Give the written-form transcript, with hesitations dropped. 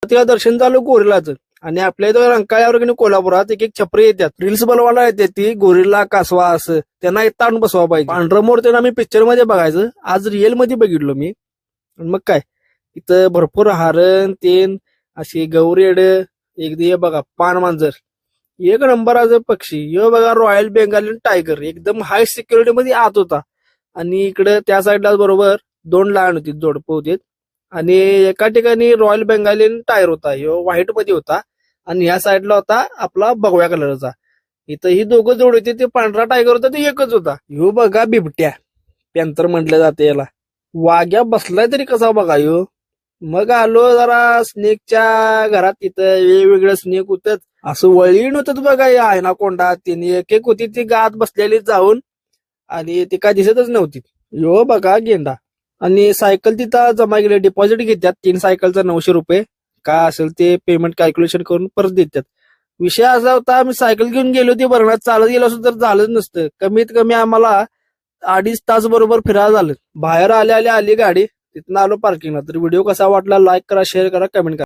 तिला दर्शन झालं गोरिल्लाचं. आणि आपल्या इथं रंकाळ्यावर की कोल्हापुरात एक छपरी येतात, रील्स बनवायला येते ती गोरिल्ला कासवा असं, त्यांना ताण बसवा पाहिजे. पांढरं मोर त्यांना मी पिक्चर मध्ये बघायचं, आज रिअल मध्ये बघितलो मी. मग काय इथं भरपूर हरण तेन अशी गौरेड, एक बघा पान मांजर, एक नंबराचं पक्षी. हे बघा रॉयल बेंगालियन टायगर, एकदम हाय सिक्युरिटी मध्ये आत होता. आणि इकडे त्या साईडला बरोबर 2 लहान होती, जोडपं होती. आणि एका ठिकाणी रॉयल बेंगालियन टायर होता, ह्यो व्हाईट मध्ये होता. आणि ह्या साईडला होता आपला भगव्या कलरचा. इथं ही दोघं जोड होते, ते पांढरा टायगर होता ते एकच होता. ह्यो बघा बिबट्या, पॅन्थर म्हटलं जाते याला. वाघ्या बसलाय तरी कसा बघा ह्यो. मग आलो जरा स्नेकच्या घरात, तिथं वेगवेगळं स्नेक होतं, असं वळीण होतं बघा. या आयनाकोंडा तिने एक होती ती गात बसलेली जाऊन, आणि ती काय दिसतच नव्हती. यो बघा गेंडा. आणि सायकल तिथं जमा केली, डिपॉझिट घेतात 3 सायकलचं 900 रुपये, काय असेल ते पेमेंट कॅल्क्युलेशन करून परत देतात. विषय असा होता, मी सायकल घेऊन गेलो होती बरं, चालत गेलो असं तर झालंच नसतं. कमीत कमी आम्हाला 2.5 तास बरोबर फिरायला झालं. बाहेर आली गाडी, तिथनं आलो पार्किंगला. तर व्हिडिओ कसा वाटला लाईक करा, शेअर करा, कमेंट करा.